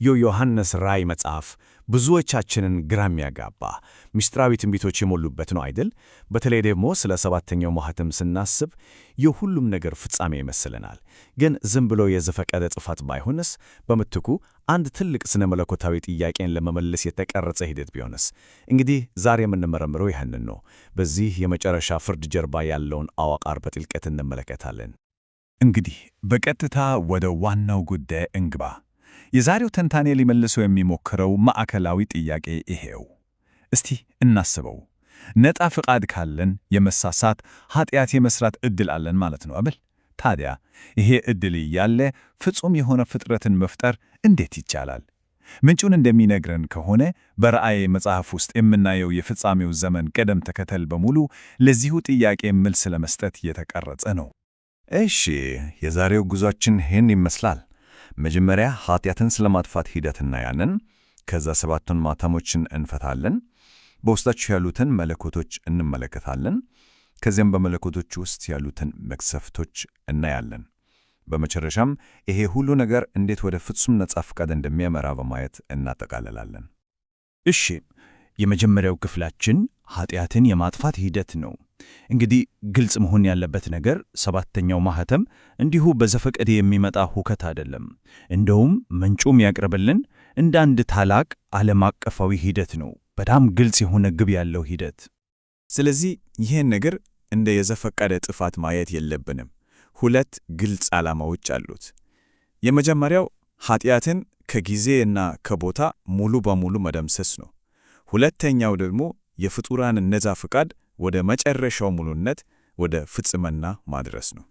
የዮሐንስ ራእይ መጽሐፍ ብዙዎቻችንን ግራ የሚያጋባ ምስጢራዊ ትንቢቶች የሞሉበት ነው አይደል? በተለይ ደግሞ ስለ ሰባተኛው ማኅተም ስናስብ የሁሉም ነገር ፍጻሜ ይመስለናል። ግን ዝም ብሎ የዘፈቀደ ጥፋት ባይሆንስ? በምትኩ አንድ ትልቅ ስነ መለኮታዊ ጥያቄን ለመመለስ የተቀረጸ ሂደት ቢሆንስ? እንግዲህ ዛሬ የምንመረምረው ይህንን ነው። በዚህ የመጨረሻ ፍርድ ጀርባ ያለውን አወቃር በጥልቀት እንመለከታለን። እንግዲህ በቀጥታ ወደ ዋናው ጉዳይ እንግባ። የዛሬው ትንታኔ ሊመልሰው የሚሞክረው ማዕከላዊ ጥያቄ ይሄው። እስቲ እናስበው። ነፃ ፍቃድ ካለን የመሳሳት ኃጢአት የመስራት ዕድል አለን ማለት ነው አብል። ታዲያ ይሄ ዕድል እያለ ፍጹም የሆነ ፍጥረትን መፍጠር እንዴት ይቻላል? ምንጩን እንደሚነግረን ከሆነ በራእይ መጽሐፍ ውስጥ የምናየው የፍጻሜው ዘመን ቅደም ተከተል በሙሉ ለዚሁ ጥያቄ መልስ ለመስጠት የተቀረጸ ነው። እሺ፣ የዛሬው ጉዟችን ይህን ይመስላል። መጀመሪያ ኃጢአትን ስለማጥፋት ሂደት እናያለን። ከዛ ሰባቱን ማኅተሞችን እንፈታለን። በውስጣቸው ያሉትን መለኮቶች እንመለከታለን። ከዚያም በመለኮቶች ውስጥ ያሉትን መቅሰፍቶች እናያለን። በመጨረሻም ይሄ ሁሉ ነገር እንዴት ወደ ፍጹም ነፃ ፈቃድ እንደሚያመራ በማየት እናጠቃልላለን። እሺ፣ የመጀመሪያው ክፍላችን ኃጢአትን የማጥፋት ሂደት ነው። እንግዲህ ግልጽ መሆን ያለበት ነገር ሰባተኛው ማኅተም እንዲሁ በዘፈቀደ የሚመጣ ሁከት አይደለም። እንደውም ምንጩም ያቅርብልን እንደ አንድ ታላቅ ዓለም አቀፋዊ ሂደት ነው። በጣም ግልጽ የሆነ ግብ ያለው ሂደት። ስለዚህ ይህን ነገር እንደ የዘፈቀደ ጥፋት ማየት የለብንም። ሁለት ግልጽ ዓላማዎች አሉት። የመጀመሪያው ኃጢአትን ከጊዜ እና ከቦታ ሙሉ በሙሉ መደምሰስ ነው። ሁለተኛው ደግሞ የፍጡራን ነፃ ፈቃድ ወደ መጨረሻው ሙሉነት፣ ወደ ፍጽምና ማድረስ ነው።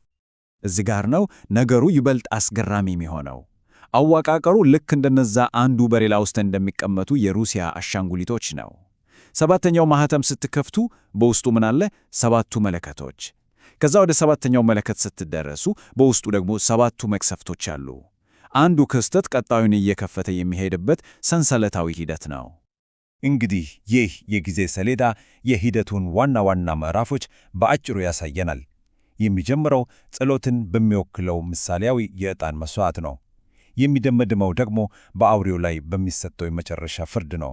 እዚህ ጋር ነው ነገሩ ይበልጥ አስገራሚ የሚሆነው። አወቃቀሩ ልክ እንደነዛ አንዱ በሌላ ውስጥ እንደሚቀመጡ የሩሲያ አሻንጉሊቶች ነው። ሰባተኛው ማኅተም ስትከፍቱ በውስጡ ምን አለ? ሰባቱ መለከቶች። ከዛ ወደ ሰባተኛው መለከት ስትደረሱ በውስጡ ደግሞ ሰባቱ መቅሰፍቶች አሉ። አንዱ ክስተት ቀጣዩን እየከፈተ የሚሄድበት ሰንሰለታዊ ሂደት ነው። እንግዲህ ይህ የጊዜ ሰሌዳ የሂደቱን ዋና ዋና ምዕራፎች በአጭሩ ያሳየናል። የሚጀምረው ጸሎትን በሚወክለው ምሳሌያዊ የዕጣን መሥዋዕት ነው። የሚደመድመው ደግሞ በአውሬው ላይ በሚሰጠው የመጨረሻ ፍርድ ነው።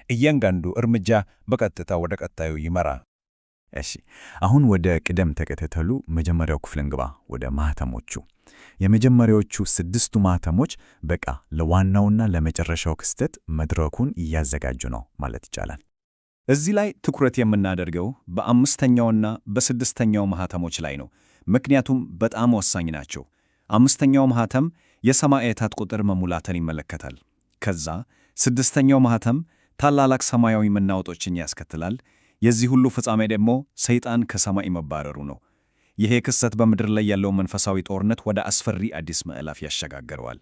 እያንዳንዱ እርምጃ በቀጥታ ወደ ቀጣዩ ይመራ። እሺ፣ አሁን ወደ ቅደም ተከተሉ መጀመሪያው ክፍል እንግባ፣ ወደ ማኅተሞቹ። የመጀመሪያዎቹ 6ቱ ማኅተሞች በቃ ለዋናውና ለመጨረሻው ክስተት መድረኩን እያዘጋጁ ነው ማለት ይቻላል። እዚህ ላይ ትኩረት የምናደርገው በአምስተኛውና በስድስተኛው ማኅተሞች ላይ ነው፣ ምክንያቱም በጣም ወሳኝ ናቸው። አምስተኛው ማኅተም የሰማዕታት ቁጥር መሙላትን ይመለከታል። ከዛ ስድስተኛው ማኅተም ታላላቅ ሰማያዊ መናወጦችን ያስከትላል። የዚህ ሁሉ ፍጻሜ ደግሞ ሰይጣን ከሰማይ መባረሩ ነው። ይሄ ክስተት በምድር ላይ ያለው መንፈሳዊ ጦርነት ወደ አስፈሪ አዲስ ምዕራፍ ያሸጋግረዋል።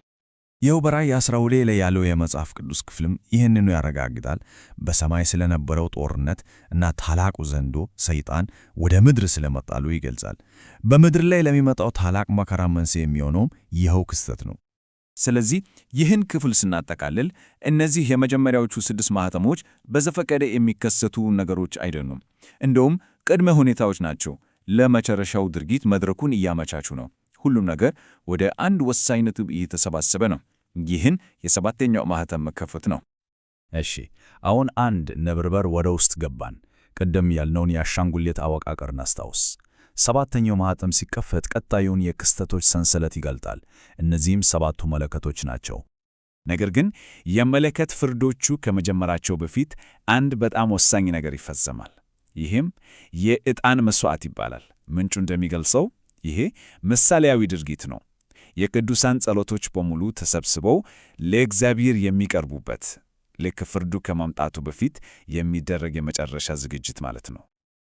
ይኸው በራእይ 12 ላይ ያለው የመጽሐፍ ቅዱስ ክፍልም ይህንኑ ያረጋግጣል። በሰማይ ስለነበረው ጦርነት እና ታላቁ ዘንዶ ሰይጣን ወደ ምድር ስለመጣሉ ይገልጻል። በምድር ላይ ለሚመጣው ታላቅ መከራ መንስኤ የሚሆነውም ይኸው ክስተት ነው። ስለዚህ ይህን ክፍል ስናጠቃልል እነዚህ የመጀመሪያዎቹ 6 ማኅተሞች በዘፈቀደ የሚከሰቱ ነገሮች አይደሉም። እንደውም ቅድመ ሁኔታዎች ናቸው። ለመጨረሻው ድርጊት መድረኩን እያመቻቹ ነው። ሁሉም ነገር ወደ አንድ ወሳኝ ነጥብ እየተሰባሰበ ነው። ይህን የሰባተኛው ማኅተም መከፈት ነው። እሺ፣ አሁን አንድ ነብርበር ወደ ውስጥ ገባን። ቅድም ያልነውን የአሻንጉሊት አወቃቀር እናስታውስ። ሰባተኛው ማኅተም ሲከፈት ቀጣዩን የክስተቶች ሰንሰለት ይገልጣል። እነዚህም ሰባቱ መለከቶች ናቸው። ነገር ግን የመለከት ፍርዶቹ ከመጀመራቸው በፊት አንድ በጣም ወሳኝ ነገር ይፈጸማል። ይህም የዕጣን መሥዋዕት ይባላል። ምንጩ እንደሚገልጸው ይሄ ምሳሌያዊ ድርጊት ነው። የቅዱሳን ጸሎቶች በሙሉ ተሰብስበው ለእግዚአብሔር የሚቀርቡበት፣ ልክ ፍርዱ ከመምጣቱ በፊት የሚደረግ የመጨረሻ ዝግጅት ማለት ነው።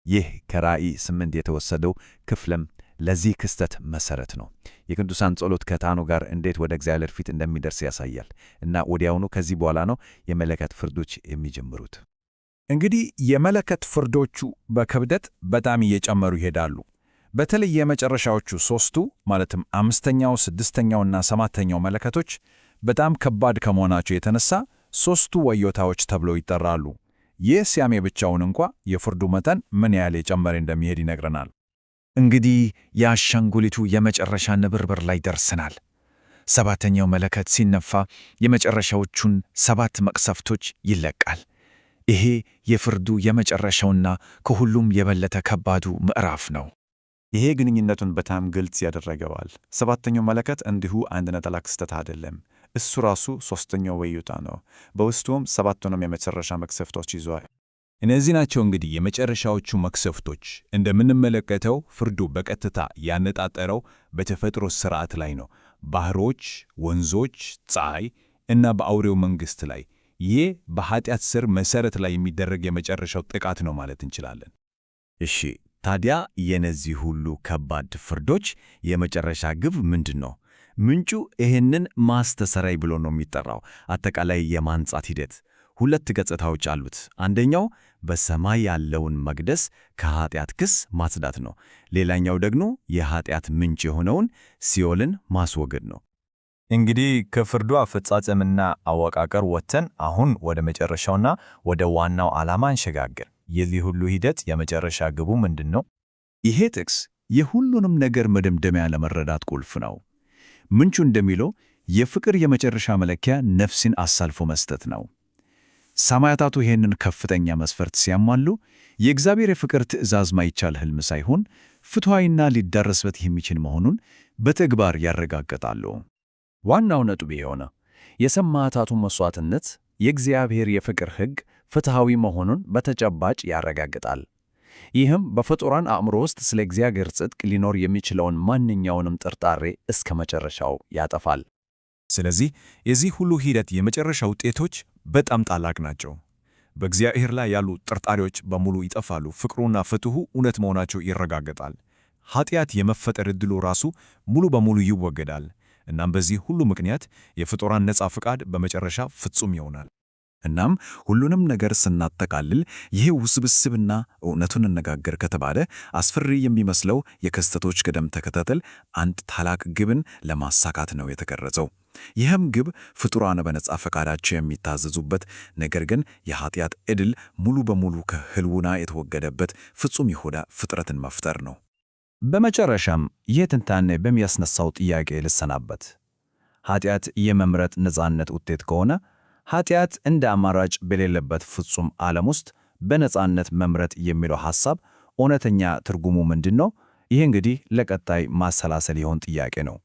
ይህ ከራእይ 8 የተወሰደው ክፍልም ለዚህ ክስተት መሠረት ነው። የቅዱሳን ጸሎት ከዕጣኑ ጋር እንዴት ወደ እግዚአብሔር ፊት እንደሚደርስ ያሳያል። እና ወዲያውኑ ከዚህ በኋላ ነው የመለከት ፍርዶች የሚጀምሩት። እንግዲህ የመለከት ፍርዶቹ በክብደት በጣም እየጨመሩ ይሄዳሉ። በተለይ የመጨረሻዎቹ 3ቱ ማለትም አምስተኛው፣ ስድስተኛውና ሰባተኛው መለከቶች በጣም ከባድ ከመሆናቸው የተነሳ 3ቱ ወዮታዎች ተብለው ይጠራሉ። ይህ ስያሜ ብቻውን እንኳ የፍርዱ መጠን ምን ያህል የጨመረ እንደሚሄድ ይነግረናል። እንግዲህ የአሻንጉሊቱ የመጨረሻ ንብርብር ላይ ደርሰናል። ሰባተኛው መለከት ሲነፋ የመጨረሻዎቹን 7 መቅሰፍቶች ይለቃል። ይሄ የፍርዱ የመጨረሻውና ከሁሉም የበለጠ ከባዱ ምዕራፍ ነው። ይሄ ግንኙነቱን በጣም ግልጽ ያደረገዋል። ሰባተኛው መለከት እንዲሁ አንድ ነጠላ ክስተት አይደለም። እሱ ራሱ ሦስተኛው ወዮታ ነው። በውስጡም 7ቱንም የመጨረሻ መቅሰፍቶች ይዟል። እነዚህ ናቸው እንግዲህ የመጨረሻዎቹ መቅሰፍቶች። እንደምንመለከተው ፍርዱ በቀጥታ ያነጣጠረው በተፈጥሮ ሥርዓት ላይ ነው። ባህሮች፣ ወንዞች፣ ፀሐይ እና በአውሬው መንግሥት ላይ። ይህ በኃጢአት ሥር መሠረት ላይ የሚደረግ የመጨረሻው ጥቃት ነው ማለት እንችላለን። እሺ፣ ታዲያ የነዚህ ሁሉ ከባድ ፍርዶች የመጨረሻ ግብ ምንድን ነው? ምንጩ ይህንን ማስተሰረይ ብሎ ነው የሚጠራው። አጠቃላይ የማንጻት ሂደት 2 ገጽታዎች አሉት። አንደኛው በሰማይ ያለውን መቅደስ ከኃጢአት ክስ ማጽዳት ነው። ሌላኛው ደግሞ የኃጢአት ምንጭ የሆነውን ሲኦልን ማስወገድ ነው። እንግዲህ ከፍርዱ አፈጻጸምና አወቃቀር ወጥተን አሁን ወደ መጨረሻውና ወደ ዋናው ዓላማ እንሸጋገር። የዚህ ሁሉ ሂደት የመጨረሻ ግቡ ምንድን ነው? ይሄ ጥቅስ የሁሉንም ነገር መደምደሚያ ለመረዳት ቁልፍ ነው። ምንጩ እንደሚለው የፍቅር የመጨረሻ መለኪያ ነፍስን አሳልፎ መስጠት ነው። ሰማያታቱ ይህንን ከፍተኛ መስፈርት ሲያሟሉ የእግዚአብሔር የፍቅር ትእዛዝ ማይቻል ሕልም ሳይሆን ፍትሐዊና ሊዳረስበት የሚችል መሆኑን በተግባር ያረጋግጣሉ። ዋናው ነጥብ የሆነ የሰማዕታቱ መሥዋዕትነት የእግዚአብሔር የፍቅር ሕግ ፍትሐዊ መሆኑን በተጨባጭ ያረጋግጣል። ይህም በፍጡራን አእምሮ ውስጥ ስለ እግዚአብሔር ጽድቅ ሊኖር የሚችለውን ማንኛውንም ጥርጣሬ እስከ መጨረሻው ያጠፋል። ስለዚህ የዚህ ሁሉ ሂደት የመጨረሻ ውጤቶች በጣም ታላቅ ናቸው። በእግዚአብሔር ላይ ያሉ ጥርጣሬዎች በሙሉ ይጠፋሉ። ፍቅሩና ፍትሑ እውነት መሆናቸው ይረጋገጣል። ኃጢአት የመፈጠር ዕድሉ ራሱ ሙሉ በሙሉ ይወገዳል። እናም በዚህ ሁሉ ምክንያት የፍጡራን ነፃ ፍቃድ በመጨረሻ ፍጹም ይሆናል። እናም ሁሉንም ነገር ስናጠቃልል ይህ ውስብስብና እውነቱን እንነጋገር ከተባለ አስፈሪ የሚመስለው የክስተቶች ቅደም ተከተል አንድ ታላቅ ግብን ለማሳካት ነው የተቀረጸው። ይህም ግብ ፍጡራን በነፃ ፈቃዳቸው የሚታዘዙበት፣ ነገር ግን የኃጢአት ዕድል ሙሉ በሙሉ ከሕልውና የተወገደበት ፍጹም የሆነ ፍጥረትን መፍጠር ነው። በመጨረሻም ይህ ትንታኔ በሚያስነሳው ጥያቄ ልሰናበት። ኃጢአት የመምረጥ ነፃነት ውጤት ከሆነ ኃጢአት እንደ አማራጭ በሌለበት ፍጹም ዓለም ውስጥ በነፃነት መምረጥ የሚለው ሐሳብ እውነተኛ ትርጉሙ ምንድን ነው? ይህ እንግዲህ ለቀጣይ ማሰላሰል የሆነ ጥያቄ ነው።